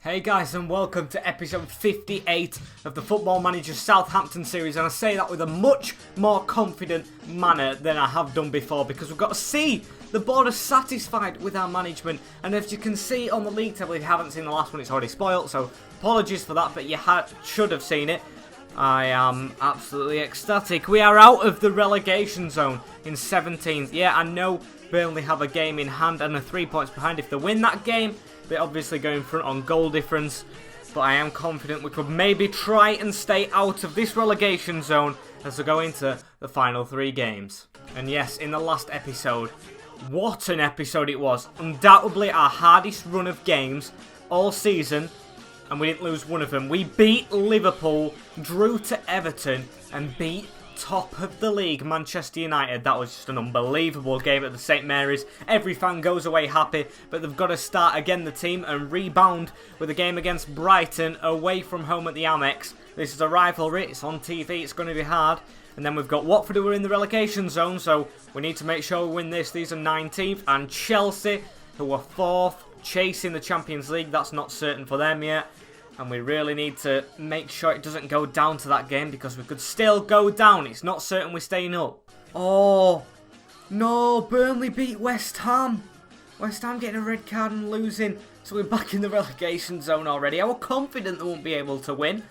Hey guys, and welcome to episode 58 of the Football Manager Southampton series, and I say that with a much more confident manner than I have done before, because we've got to see the board are satisfied with our management. And as you can see on the league table, if you haven't seen the last one, it's already spoiled, so apologies for that, but you should have seen it. I am absolutely ecstatic. We are out of the relegation zone in 17th. Yeah, I know Burnley have a game in hand and are 3 points behind. If they win that game, they obviously go in front on goal difference, but I am confident we could maybe try and stay out of this relegation zone as we go into the final 3 games. And yes, in the last episode, what an episode it was. Undoubtedly our hardest run of games all season, and we didn't lose one of them. We beat Liverpool, drew to Everton, and beat top of the league Manchester United. That was just an unbelievable game at the St Mary's. Every fan goes away happy, but they've got to start again, the team, and rebound with a game against Brighton away from home at the Amex. This is a rivalry, it's on TV, it's going to be hard. And then we've got Watford, who are in the relegation zone, so we need to make sure we win this. These are 19th, and Chelsea, who are 4th, chasing the Champions League. That's not certain for them yet. And we really need to make sure it doesn't go down to that game, because we could still go down. It's not certain we're staying up. Oh, no, Burnley beat West Ham. West Ham getting a red card and losing. So we're back in the relegation zone already. I was confident they won't be able to win.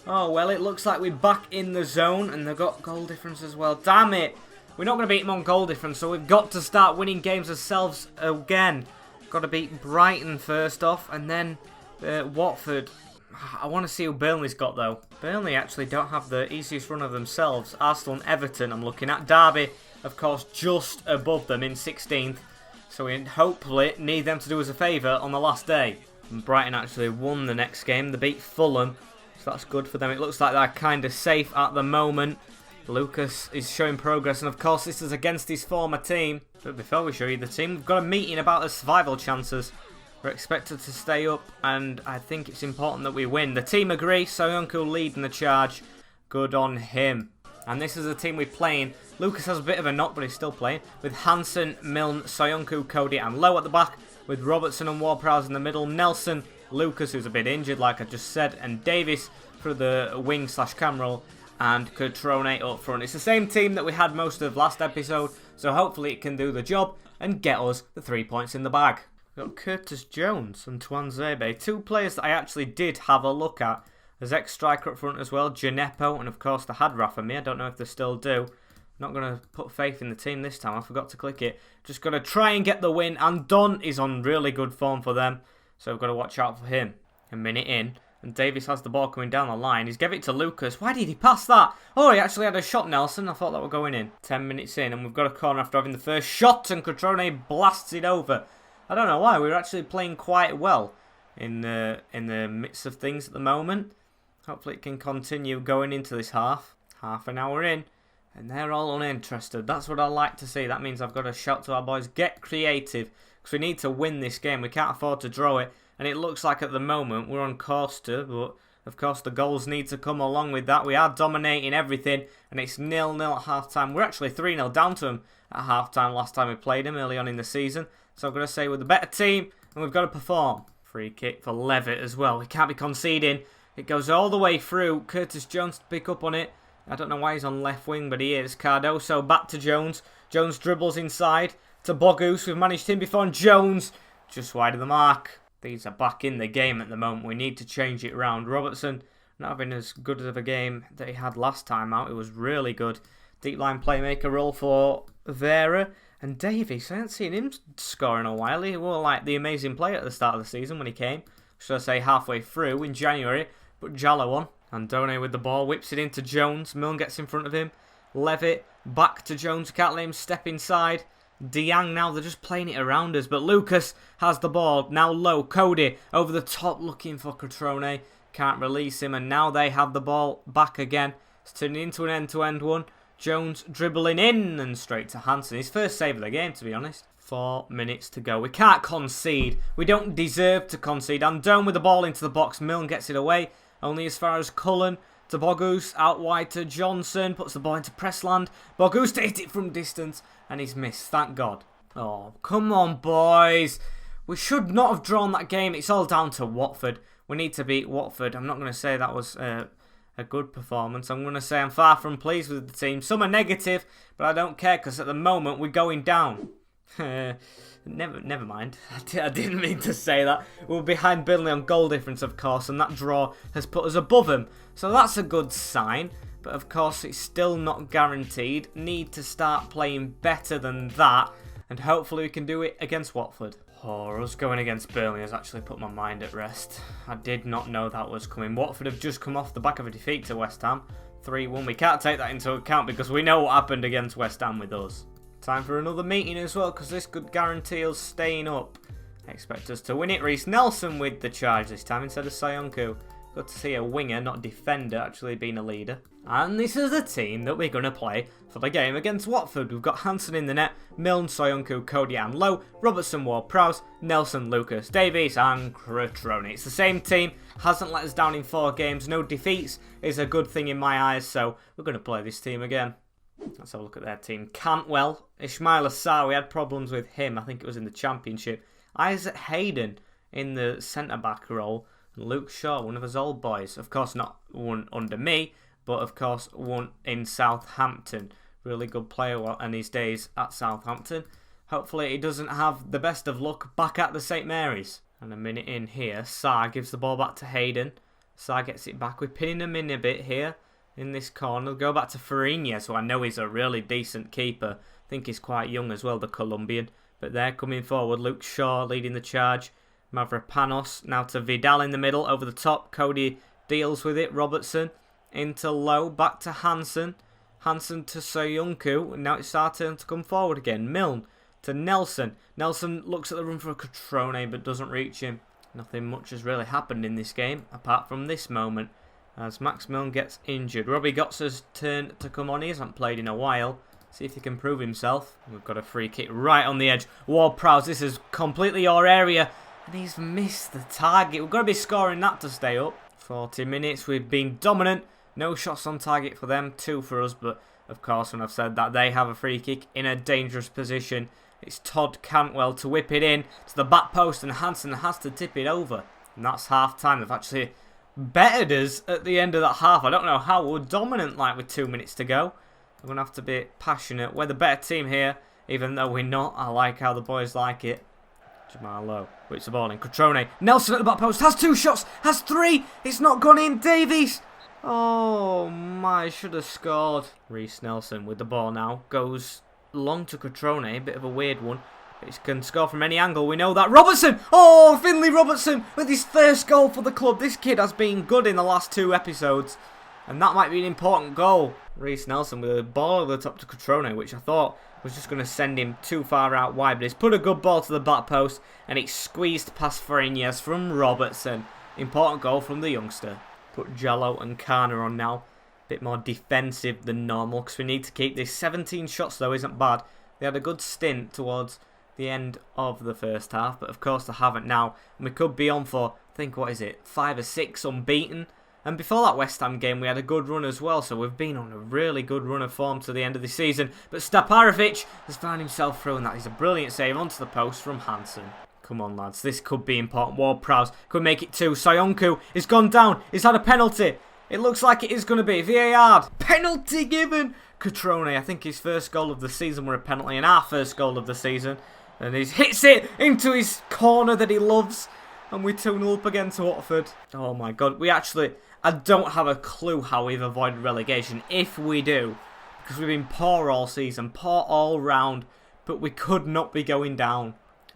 Oh, well, it looks like we're back in the zone, and they've got goal difference as well. Damn it. We're not going to beat them on goal difference, so we've got to start winning games ourselves again. Got to beat Brighton first off, and then Watford. I want to see who Burnley's got, though. Burnley actually don't have the easiest run of themselves. Arsenal and Everton I'm looking at. Derby, of course, just above them in 16th. So we hopefully need them to do us a favour on the last day. And Brighton actually won the next game. They beat Fulham, so that's good for them. It looks like they're kind of safe at the moment. Lucas is showing progress, and of course this is against his former team. But before we show you the team, we've got a meeting about the survival chances. We're expected to stay up, and I think it's important that we win. The team agree. Soyuncu leading the charge. Good on him. And this is the team we're playing. Lucas has a bit of a knock, but he's still playing. With Hansen, Milne, Soyuncu, Cody, and Lowe at the back. With Robertson and Ward-Prowse in the middle. Nelson, Lucas, who's a bit injured, like I just said, and Davis for the wing/cam role. And Cutrone up front. It's the same team that we had most of last episode, so hopefully it can do the job and get us the 3 points in the bag. We've got Curtis Jones and Tuanzebe, 2 players that I actually did have a look at. There's ex-striker up front as well, Gineppo, and of course they had Rafa me. I don't know if they still do. Not going to put faith in the team this time, I forgot to click it. Just got to try and get the win, and Don is on really good form for them, so we've got to watch out for him. A minute in, and Davis has the ball coming down the line. He's gave it to Lucas. Why did he pass that? Oh, he actually had a shot, Nelson. I thought that were going in. 10 minutes in, and we've got a corner after having the first shot, and Cutrone blasts it over. I don't know why, we're actually playing quite well in the midst of things at the moment. Hopefully it can continue going into this half. Half an hour in, and they're all uninterested. That's what I like to see. That means I've got to shout to our boys, get creative, because we need to win this game. We can't afford to draw it, and it looks like at the moment we're on course to, but of course the goals need to come along with that. We are dominating everything, and it's 0-0 at half-time. We're actually 3-0 down to them at half-time last time we played them early on in the season. So I'm going to say we're the better team, and we've got to perform. Free kick for Levitt as well. We can't be conceding. It goes all the way through. Curtis Jones to pick up on it. I don't know why he's on left wing, but he is. Cardoso back to Jones. Jones dribbles inside to Bogus. We've managed him before, and Jones just wide of the mark. These are back in the game at the moment. We need to change it round. Robertson not having as good of a game that he had last time out. It was really good. Deep line playmaker role for Vera. And Davies, I haven't seen him score in a while. He was like the amazing player at the start of the season when he came. Should I say halfway through in January. But Jallo on. Andone with the ball, whips it into Jones. Milne gets in front of him. Levitt back to Jones. Can't let him step inside. Diang now, they're just playing it around us. But Lucas has the ball. Now Low. Cody over the top looking for Cutrone. Can't release him. And now they have the ball back again. It's turning into an end-to-end one. Jones dribbling in and straight to Hansen. His first save of the game, to be honest. 4 minutes to go. We can't concede. We don't deserve to concede. Andone with the ball into the box. Milne gets it away. Only as far as Cullen to Bogus. Out wide to Johnson. Puts the ball into Pressland. Bogus to hit it from distance. And he's missed. Thank God. Oh, come on, boys. We should not have drawn that game. It's all down to Watford. We need to beat Watford. I'm not going to say that was a good performance. I'm going to say I'm far from pleased with the team. Some are negative, but I don't care because at the moment we're going down. Never mind. I didn't mean to say that. We're behind Burnley on goal difference, of course, and that draw has put us above them. So that's a good sign. But of course, it's still not guaranteed. Need to start playing better than that, and hopefully we can do it against Watford. Oh, us going against Burnley has actually put my mind at rest. I did not know that was coming. Watford have just come off the back of a defeat to West Ham. 3-1. We can't take that into account because we know what happened against West Ham with us. Time for another meeting as well, because this could guarantee us staying up. I expect us to win it. Reece Nelson with the charge this time instead of Soyuncu. Good to see a winger, not defender, actually being a leader. And this is the team that we're going to play for the game against Watford. We've got Hansen in the net, Milne, Soyuncu, Cody and Lowe, Robertson, Ward-Prowse, Nelson, Lucas, Davies and Cutrone. It's the same team, hasn't let us down in 4 games. No defeats is a good thing in my eyes, so we're going to play this team again. Let's have a look at their team. Cantwell, Ismail Assar, we had problems with him. I think it was in the Championship. Isaac Hayden in the centre-back role. And Luke Shaw, one of his old boys. Of course, not one under me, but of course, one in Southampton. Really good player in his days at Southampton. Hopefully, he doesn't have the best of luck back at the St. Mary's. And a minute in here, Sarr gives the ball back to Hayden. Sarr gets it back. We're pinning him in a bit here. In this corner, go back to Farinha, so I know he's a really decent keeper. I think he's quite young as well, the Colombian. But they're coming forward. Luke Shaw leading the charge. Mavropanos now to Vidal in the middle, over the top. Cody deals with it. Robertson into Lowe, back to Hansen. Hansen to Soyuncu. Now it's our turn to come forward again. Milne to Nelson. Nelson looks at the run for a Cutrone but doesn't reach him. Nothing much has really happened in this game apart from this moment, as Max Milne gets injured. Robbie Gotza's turn to come on. He hasn't played in a while. See if he can prove himself. We've got a free kick right on the edge. Ward-Prowse, this is completely your area. And he's missed the target. We've got to be scoring that to stay up. 40 minutes, we've been dominant. No shots on target for them, 2 for us. But of course, when I've said that, they have a free kick in a dangerous position. It's Todd Cantwell to whip it in to the back post, and Hansen has to tip it over. And that's half time. They've actually bettered us at the end of that half. I don't know how we're dominant like with 2 minutes to go. We're going to have to be passionate. We're the better team here, even though we're not. I like how the boys like it. Jamal Lowe puts the ball in. Cutrone. Nelson at the back post. Has 2 shots. Has 3. It's not gone in. Davies. Oh my, should have scored. Reece Nelson with the ball now. Goes long to Cutrone. A bit of a weird one. He can score from any angle, we know that. Robertson! Oh, Finlay Robertson with his first goal for the club. This kid has been good in the last 2 episodes. And that might be an important goal. Reece Nelson with a ball over the top to Cutrone, which I thought was just going to send him too far out wide. But he's put a good ball to the back post, and it's squeezed past Farinha from Robertson. Important goal from the youngster. Put Jallo and Kana on now. Bit more defensive than normal, because we need to keep this. 17 shots, though, isn't bad. They had a good stint towards the end of the first half, but of course they haven't now, and we could be on for, I think, what is it, 5 or 6 unbeaten. And before that West Ham game we had a good run as well, so we've been on a really good run of form to the end of the season. But Staparovic has found himself through, and that is a brilliant save onto the post from Hansen. Come on lads, this could be important. Ward-Prowse could make it 2. Soyuncu has gone down, he's had a penalty. It looks like it is going to be VAR. Penalty given. Cutrone, I think his first goal of the season were a penalty, and our first goal of the season. And he hits it into his corner that he loves. And we 2-0 up against Watford. Oh my god. I don't have a clue how we've avoided relegation. If we do. Because we've been poor all season. Poor all round. But we could not be going down.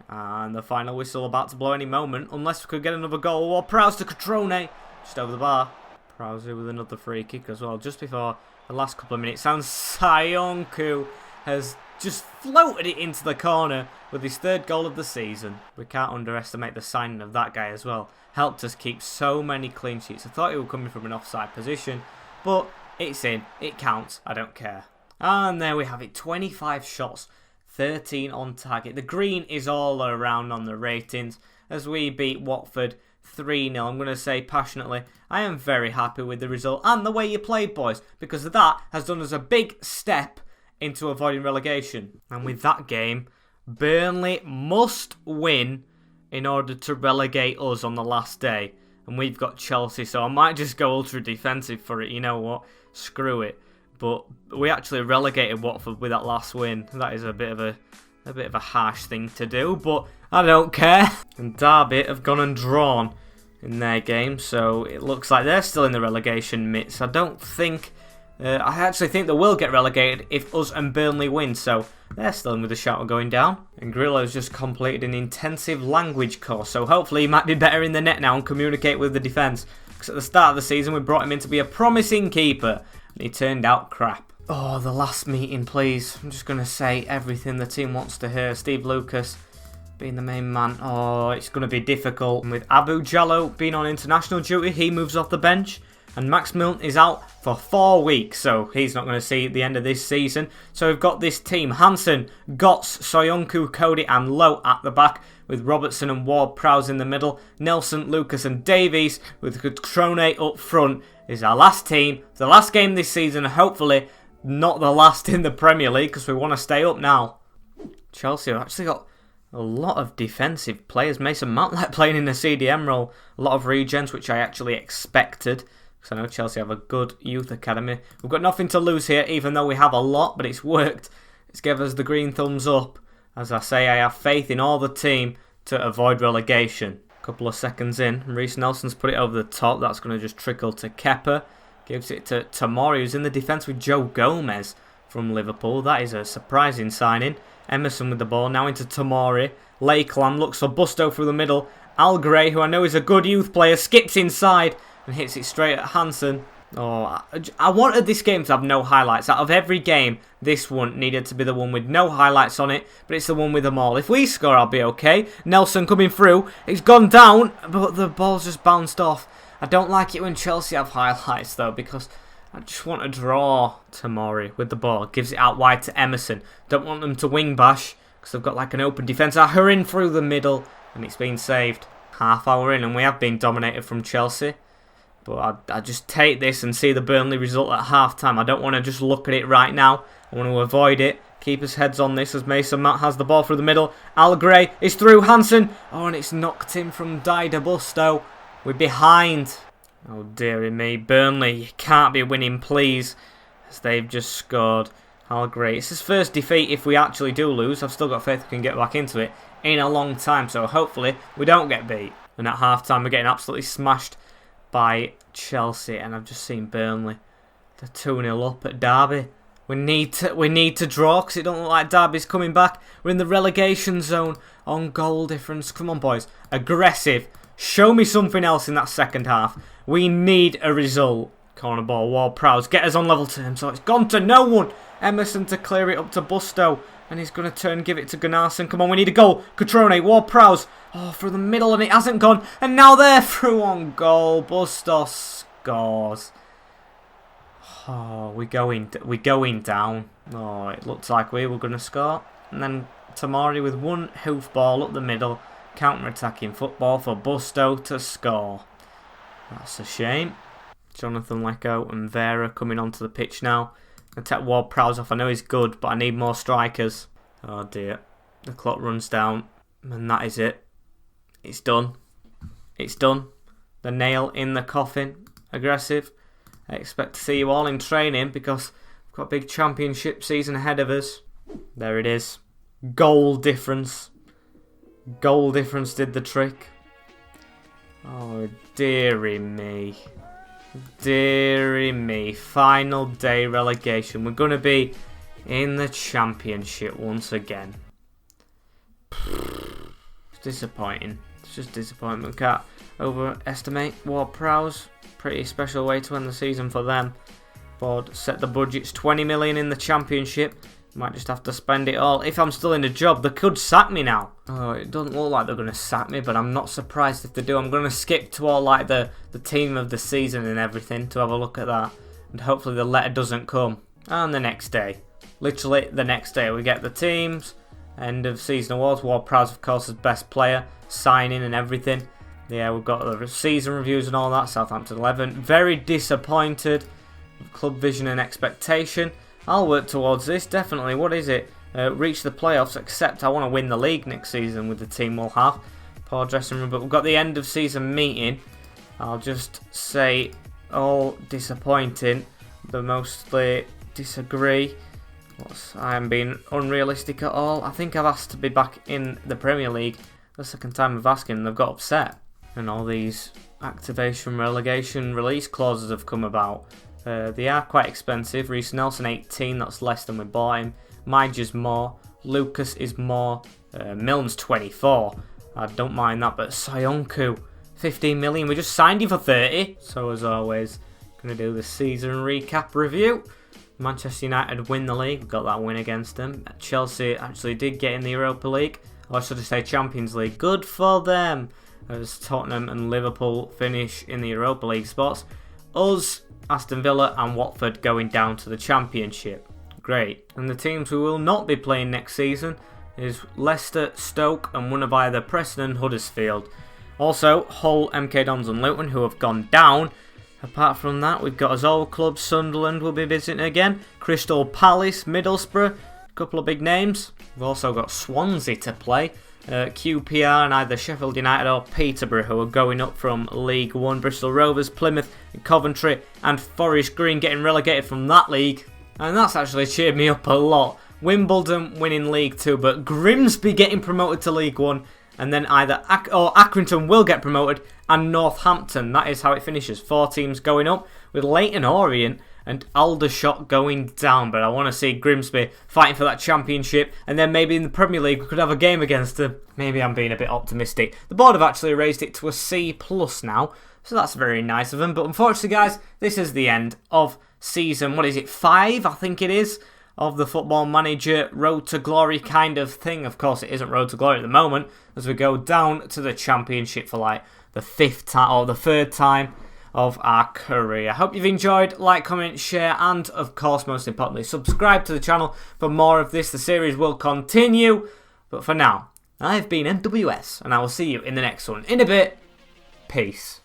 And the final whistle about to blow any moment. Unless we could get another goal. Or Prowse to Cutrone. Just over the bar. Prowse with another free kick as well. Just before the last couple of minutes. And Soyuncu has just floated it into the corner with his 3rd goal of the season. We can't underestimate the signing of that guy as well. Helped us keep so many clean sheets. I thought he was coming from an offside position, but it's in. It counts. I don't care. And there we have it. 25 shots, 13 on target. The green is all around on the ratings as we beat Watford 3-0. I'm going to say passionately, I am very happy with the result and the way you played, boys, because that has done us a big step into avoiding relegation. And with that game, Burnley must win in order to relegate us on the last day. And we've got Chelsea, so I might just go ultra defensive for it. You know what? Screw it. But we actually relegated Watford with that last win. That is a bit of a harsh thing to do, but I don't care. And Derby have gone and drawn in their game, so it looks like they're still in the relegation midst. I don't think... I actually think they will get relegated if us and Burnley win, so they're still in with a shout of going down. And Grillo's just completed an intensive language course, so hopefully he might be better in the net now and communicate with the defence. Because at the start of the season we brought him in to be a promising keeper, and he turned out crap. Oh, the last meeting, please. I'm just going to say everything the team wants to hear. Steve Lucas being the main man. Oh, it's going to be difficult. And with Abu Jallo being on international duty, he moves off the bench. And Max Milne is out for 4 weeks, so he's not going to see the end of this season. So we've got this team. Hansen, Gotts, Soyuncu, Cody and Lowe at the back, with Robertson and Ward-Prowse in the middle. Nelson, Lucas and Davies, with Cutrone up front, is our last team. It's the last game this season, hopefully not the last in the Premier League, because we want to stay up now. Chelsea have actually got a lot of defensive players. Mason Mount playing in the CDM role. A lot of regens, which I actually expected. Because I know Chelsea have a good youth academy. We've got nothing to lose here, even though we have a lot, but it's worked. It's given us the green thumbs up. As I say, I have faith in all the team to avoid relegation. A couple of seconds in, Reece Nelson's put it over the top. That's going to just trickle to Kepa. Gives it to Tomori, who's in the defence with Joe Gomez from Liverpool. That is a surprising signing. Emerson with the ball, now into Tomori. Lakeland looks for Busto through the middle. Al Gray, who I know is a good youth player, skips inside and hits it straight at Hansen. Oh, I wanted this game to have no highlights. Out of every game, this one needed to be the one with no highlights on it, but it's the one with them all. If we score, I'll be okay. Nelson coming through. It's gone down, but the ball's just bounced off. I don't like it when Chelsea have highlights, though, because I just want to draw Tomori with the ball. Gives it out wide to Emerson. Don't want them to wing bash, because they've got like an open defence. I hurry in through the middle, and it's been saved. Half hour in, and we have been dominated from Chelsea. But I just take this and see the Burnley result at half-time. I don't want to just look at it right now. I want to avoid it. Keeper's heads on this as Mason Mount has the ball through the middle. Al Gray is through. Hansen. Oh, and it's knocked in from Dida Busto. We're behind. Oh, dearie me. Burnley, you can't be winning, please. As they've just scored. Al Gray. It's his first defeat if we actually do lose. I've still got faith we can get back into it in a long time. So hopefully we don't get beat. And at half-time we're getting absolutely smashed by Chelsea, and I've just seen Burnley. They're 2-0 up at Derby. We need to draw, because it don't look like Derby's coming back. We're in the relegation zone on goal difference. Come on, boys. Aggressive. Show me something else in that second half. We need a result. Corner ball, Ward-Prowse. Get us on level terms. So it's gone to no one. Emerson to clear it up to Busto. And he's going to turn, give it to Gunnarsson. Come on, we need a goal. Cutrone, Ward-Prowse. Oh, through the middle, and it hasn't gone. And now they're through on goal. Bustos scores. Oh, we're going down. Oh, it looks like we were going to score. And then Tomori with one hoof ball up the middle. Counter-attacking football for Busto to score. That's a shame. Jonathan Lecco and Vera coming onto the pitch now. I take Ward-Prowse off. I know he's good, but I need more strikers. Oh dear. The clock runs down. And that is it. It's done. It's done. The nail in the coffin. Aggressive. I expect to see you all in training, because we've got a big championship season ahead of us. There it is. Goal difference. Goal difference did the trick. Oh, dearie me. Dearie me. Final day relegation. We're going to be in the championship once again. It's disappointing. It's just disappointing. We can't overestimate Ward-Prowse. Pretty special way to end the season for them. Board set the budgets 20 million in the championship. Might just have to spend it all. If I'm still in a job, they could sack me now. Oh, it doesn't look like they're going to sack me, but I'm not surprised if they do. I'm going to skip to all like the team of the season and everything to have a look at that. And hopefully the letter doesn't come. And the next day. Literally the next day. We get the teams. End of season awards. Ward-Prowse, of course, as best player. Signing and everything. Yeah, we've got the season reviews and all that. Southampton 11. Very disappointed. Club vision and expectation. I'll work towards this, definitely. What is it? Reach the playoffs, except I want to win the league next season with the team we'll have. poor dressing room. But we've got the end of season meeting. I'll just say all disappointing. But mostly disagree. I am being unrealistic at all. I think I've asked to be back in the Premier League. The second time I've asked and they've got upset. And all these activation, relegation, release clauses have come about. They are quite expensive. Reece Nelson 18, that's less than we bought him. Maja's more. Lucas is more. Milne's 24. I don't mind that, but Sayonku, 15 million. We just signed him for 30. So as always, going to do the season recap review. Manchester United win the league. We got that win against them. Chelsea actually did get in the Europa League. Or should I say Champions League. Good for them. As Tottenham and Liverpool finish in the Europa League spots. Us, Aston Villa and Watford going down to the Championship. Great. And the teams we will not be playing next season is Leicester, Stoke and one of either Preston and Huddersfield. Also, Hull, MK Dons and Luton who have gone down. Apart from that, we've got his old club, Sunderland will be visiting again. Crystal Palace, Middlesbrough, a couple of big names. We've also got Swansea to play. QPR and either Sheffield United or Peterborough who are going up from League 1. Bristol Rovers, Plymouth, Coventry and Forest Green getting relegated from that league. And that's actually cheered me up a lot. Wimbledon winning League 2, but Grimsby getting promoted to League 1. And then either Accrington will get promoted and Northampton. That is how it finishes. 4 teams going up with Leyton Orient and Aldershot going down. But I want to see Grimsby fighting for that championship. And then maybe in the Premier League we could have a game against them. Maybe I'm being a bit optimistic. The board have actually raised it to a C+ now. So that's very nice of them. But unfortunately, guys, this is the end of season, 5, I think it is, of the Football Manager Road to Glory kind of thing. Of course, it isn't Road to Glory at the moment, as we go down to the Championship for like the 5th time or the 3rd time of our career. I hope you've enjoyed. Like, comment, share, and of course, most importantly, subscribe to the channel for more of this. The series will continue, but for now, I've been MWS, and I will see you in the next one. In a bit, peace.